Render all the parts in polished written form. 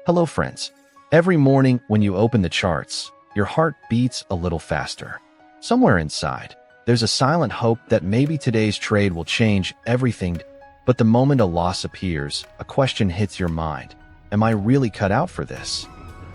Hello friends. Every morning when you open the charts, your heart beats a little faster. Somewhere inside, there's a silent hope that maybe today's trade will change everything, but the moment a loss appears, a question hits your mind. Am I really cut out for this?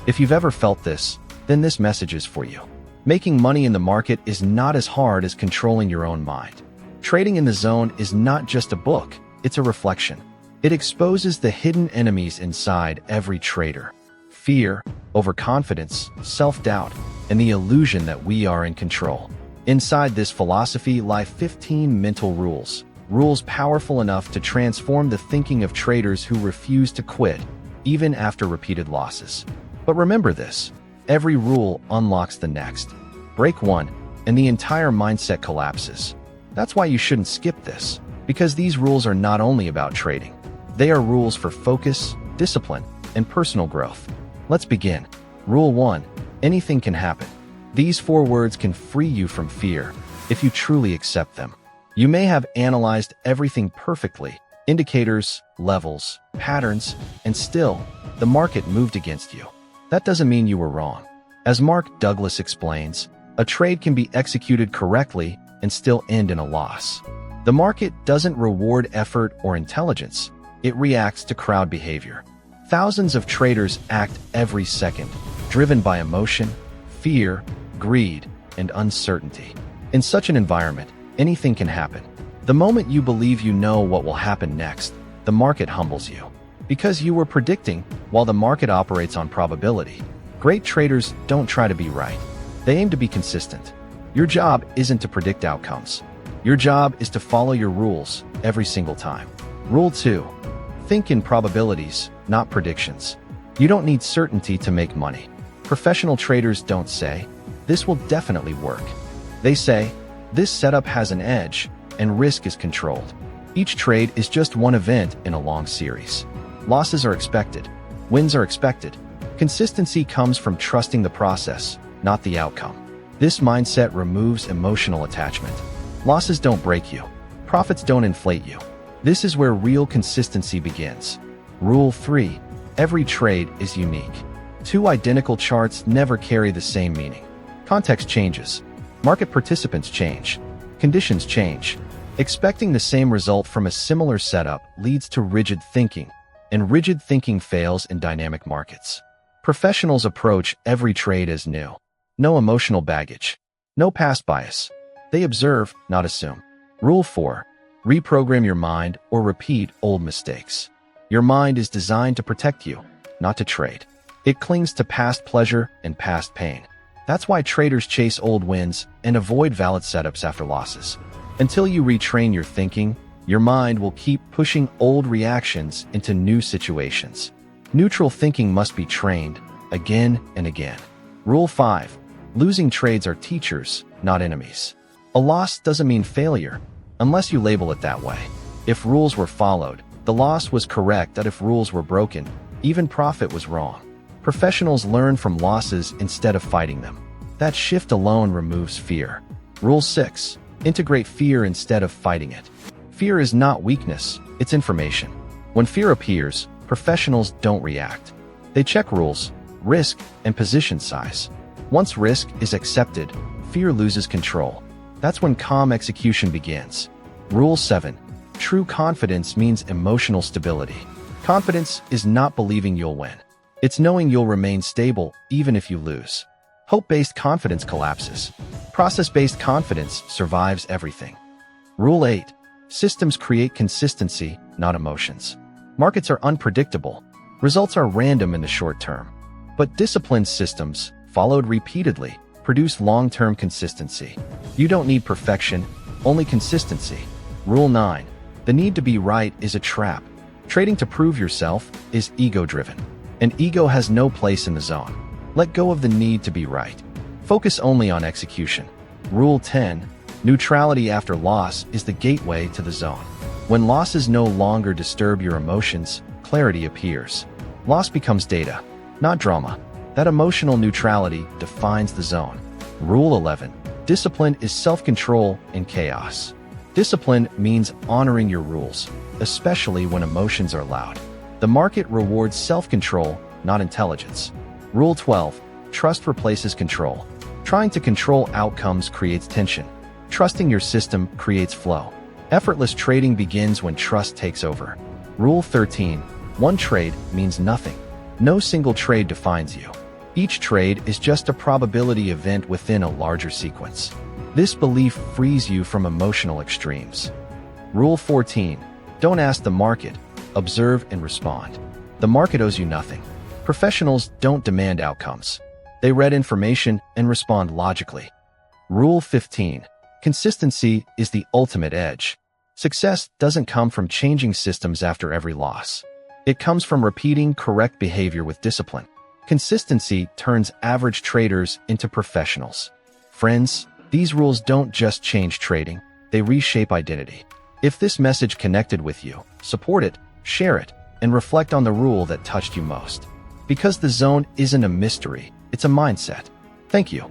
If you've ever felt this, then this message is for you. Making money in the market is not as hard as controlling your own mind. Trading in the zone is not just a book, it's a reflection. It exposes the hidden enemies inside every trader. Fear, overconfidence, self-doubt, and the illusion that we are in control. Inside this philosophy lie 15 mental rules. Rules powerful enough to transform the thinking of traders who refuse to quit, even after repeated losses. But remember this, every rule unlocks the next. Break one, and the entire mindset collapses. That's why you shouldn't skip this, because these rules are not only about trading. They are rules for focus, discipline, and personal growth. Let's begin. Rule 1. Anything can happen. These 4 words can free you from fear if you truly accept them. You may have analyzed everything perfectly, indicators, levels, patterns, and still, the market moved against you. That doesn't mean you were wrong. As Mark Douglas explains, a trade can be executed correctly and still end in a loss. The market doesn't reward effort or intelligence. It reacts to crowd behavior. Thousands of traders act every second, driven by emotion, fear, greed, and uncertainty. In such an environment, anything can happen. The moment you believe you know what will happen next, the market humbles you. Because you were predicting, while the market operates on probability. Great traders don't try to be right. They aim to be consistent. Your job isn't to predict outcomes. Your job is to follow your rules every single time. Rule 2. Think in probabilities, not predictions. You don't need certainty to make money. Professional traders don't say, "This will definitely work." They say, "This setup has an edge, and risk is controlled." Each trade is just one event in a long series. Losses are expected. Wins are expected. Consistency comes from trusting the process, not the outcome. This mindset removes emotional attachment. Losses don't break you. Profits don't inflate you. This is where real consistency begins. Rule 3. Every trade is unique. 2 identical charts never carry the same meaning. Context changes. Market participants change. Conditions change. Expecting the same result from a similar setup leads to rigid thinking, and rigid thinking fails in dynamic markets. Professionals approach every trade as new. No emotional baggage. No past bias. They observe, not assume. Rule 4. Reprogram your mind or repeat old mistakes. Your mind is designed to protect you, not to trade. It clings to past pleasure and past pain. That's why traders chase old wins and avoid valid setups after losses. Until you retrain your thinking, your mind will keep pushing old reactions into new situations. Neutral thinking must be trained again and again. Rule 5. Losing trades are teachers, not enemies. A loss doesn't mean failure, unless you label it that way. If rules were followed, the loss was correct, that if rules were broken, even profit was wrong. Professionals learn from losses instead of fighting them. That shift alone removes fear. Rule 6. Integrate fear instead of fighting it. Fear is not weakness, it's information. When fear appears, professionals don't react. They check rules, risk, and position size. Once risk is accepted, fear loses control. That's when calm execution begins. Rule 7. True confidence means emotional stability. Confidence is not believing you'll win. It's knowing you'll remain stable even if you lose. Hope-based confidence collapses. Process-based confidence survives everything. Rule 8. Systems create consistency, not emotions. Markets are unpredictable. Results are random in the short term. But disciplined systems, followed repeatedly, produce long-term consistency. You don't need perfection, only consistency. Rule 9. The need to be right is a trap. Trading to prove yourself is ego-driven. And ego has no place in the zone. Let go of the need to be right. Focus only on execution. Rule 10. Neutrality after loss is the gateway to the zone. When losses no longer disturb your emotions, clarity appears. Loss becomes data, not drama. That emotional neutrality defines the zone. Rule 11. Discipline is self-control in chaos. Discipline means honoring your rules, especially when emotions are loud. The market rewards self-control, not intelligence. Rule 12. Trust replaces control. Trying to control outcomes creates tension. Trusting your system creates flow. Effortless trading begins when trust takes over. Rule 13. One trade means nothing. No single trade defines you. Each trade is just a probability event within a larger sequence. This belief frees you from emotional extremes. Rule 14. Don't ask the market. Observe and respond. The market owes you nothing. Professionals don't demand outcomes. They read information and respond logically. Rule 15. Consistency is the ultimate edge. Success doesn't come from changing systems after every loss. It comes from repeating correct behavior with discipline. Consistency turns average traders into professionals. Friends, these rules don't just change trading, they reshape identity. If this message connected with you, support it, share it, and reflect on the rule that touched you most. Because the zone isn't a mystery, it's a mindset. Thank you.